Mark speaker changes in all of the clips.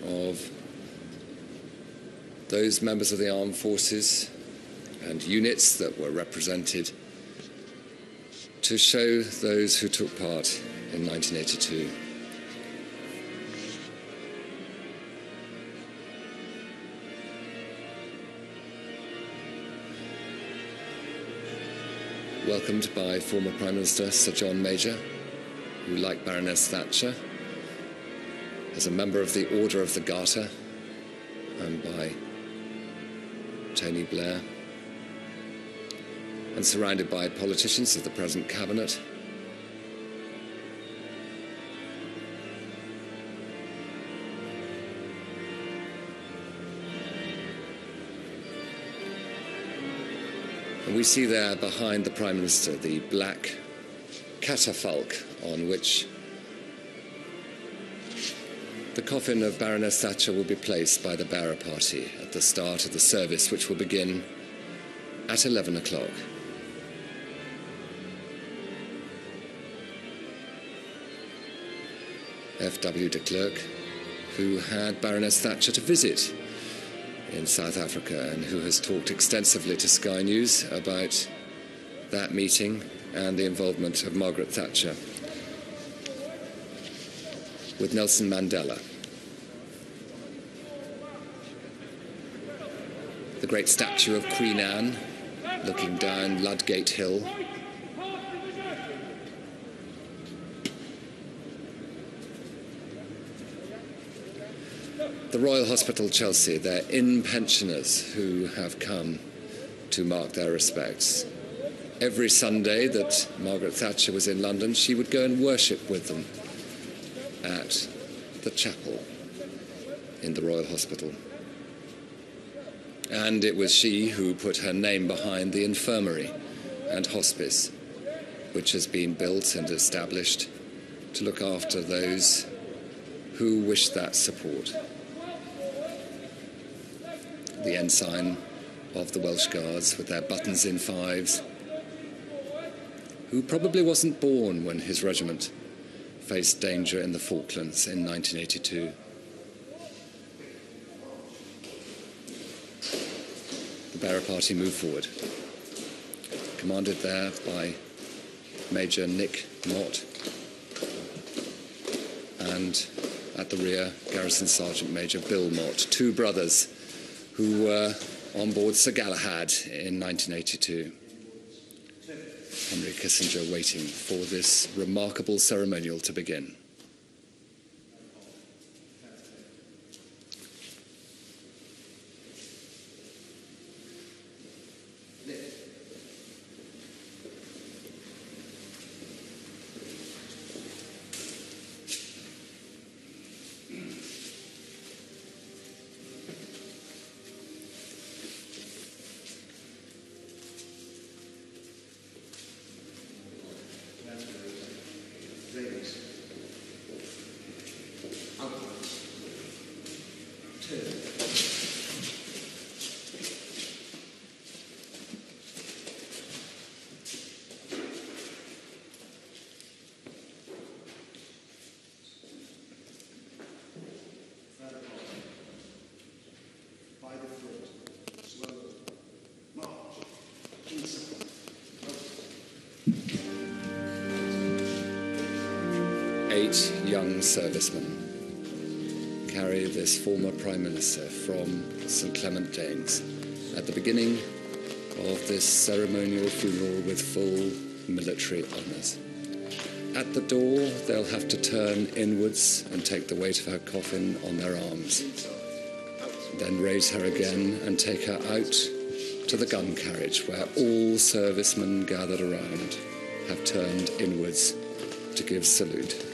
Speaker 1: of those members of the armed forces and units that were represented to show those who took part in 1982. Welcomed by former Prime Minister Sir John Major, who, like Baroness Thatcher, is a member of the Order of the Garter, and by Tony Blair, and surrounded by politicians of the present cabinet. And we see there behind the Prime Minister the black catafalque on which the coffin of Baroness Thatcher will be placed by the bearer party at the start of the service, which will begin at 11 o'clock. F.W. de Klerk, who had Baroness Thatcher to visit in South Africa and who has talked extensively to Sky News about that meeting and the involvement of Margaret Thatcher with Nelson Mandela. The great statue of Queen Anne looking down Ludgate Hill. The Royal Hospital Chelsea, their in-pensioners who have come to mark their respects. Every Sunday that Margaret Thatcher was in London, she would go and worship with them at the chapel in the Royal Hospital. And it was she who put her name behind the infirmary and hospice, which has been built and established to look after those who wish that support. The ensign of the Welsh Guards with their buttons in fives, who probably wasn't born when his regiment faced danger in the Falklands in 1982. The bearer party moved forward, commanded there by Major Nick Mott, and at the rear, Garrison Sergeant Major Bill Mott, two brothers who were on board Sir Galahad in 1982. Henry Kissinger waiting for this remarkable ceremonial to begin. Eight young servicemen carry this former Prime Minister from St Clement Danes at the beginning of this ceremonial funeral with full military honours. At the door, they'll have to turn inwards and take the weight of her coffin on their arms, then raise her again and take her out to the gun carriage where all servicemen gathered around have turned inwards to give salute.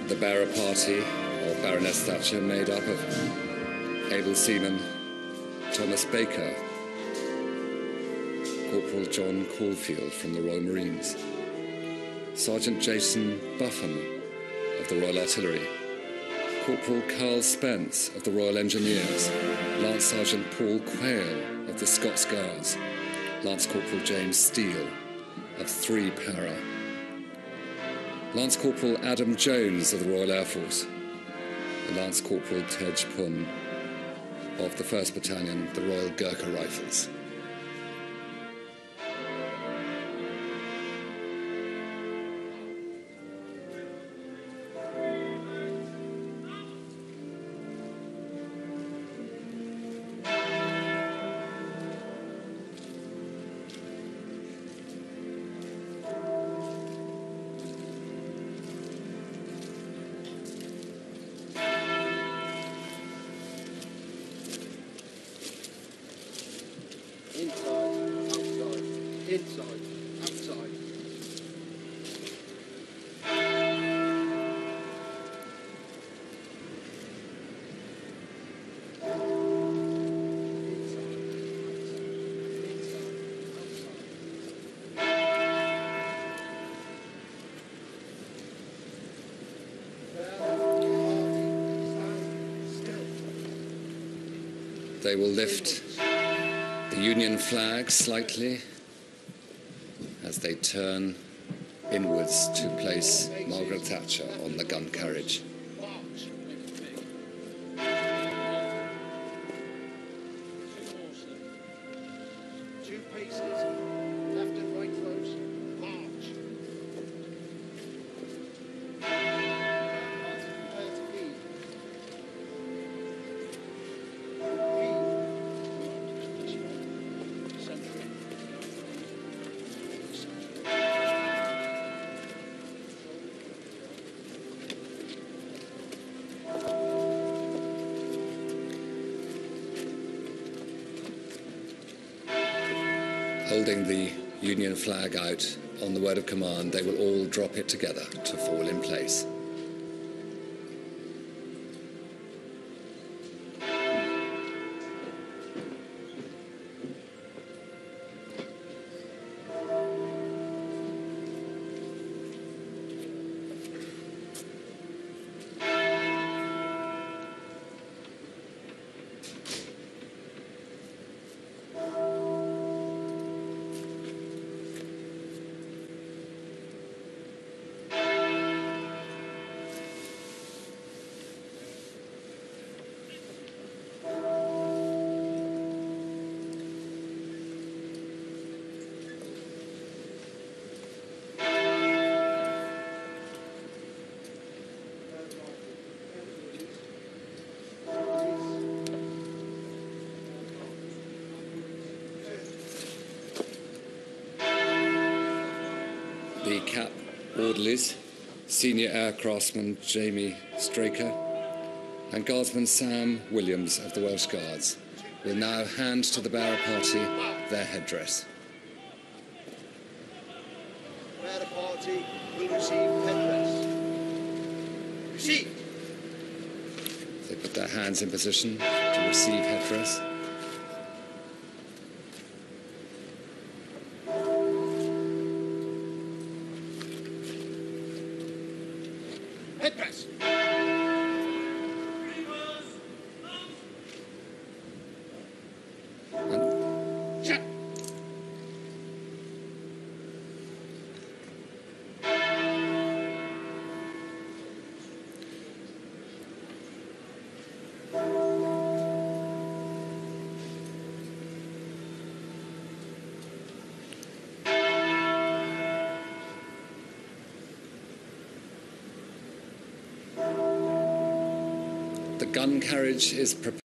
Speaker 1: The bearer party of Baroness Thatcher, made up of able seaman Thomas Baker, Corporal John Caulfield from the Royal Marines, Sergeant Jason Buffon of the Royal Artillery, Corporal Carl Spence of the Royal Engineers, Lance Sergeant Paul Quayle of the Scots Guards, Lance Corporal James Steele of 3 Para, Lance Corporal Adam Jones of the Royal Air Force, and Lance Corporal Tej Pun of the 1st Battalion, the Royal Gurkha Rifles.
Speaker 2: Inside, outside.
Speaker 1: They will lift the Union flag slightly as they turn inwards to place Margaret Thatcher on the gun carriage.
Speaker 2: Two paces, left and right close, march.
Speaker 1: Holding the Union flag out on the word of command, they will all drop it together to fall in place. The cap orderlies, Senior Air Craftsman Jamie Straker and Guardsman Sam Williams of the Welsh Guards will now hand to the bearer party their headdress.
Speaker 2: Bearer party will receive headdress. Receive.
Speaker 1: They put their hands in position to receive headdress.
Speaker 2: Headdress. Shut.
Speaker 1: The gun carriage is prepared.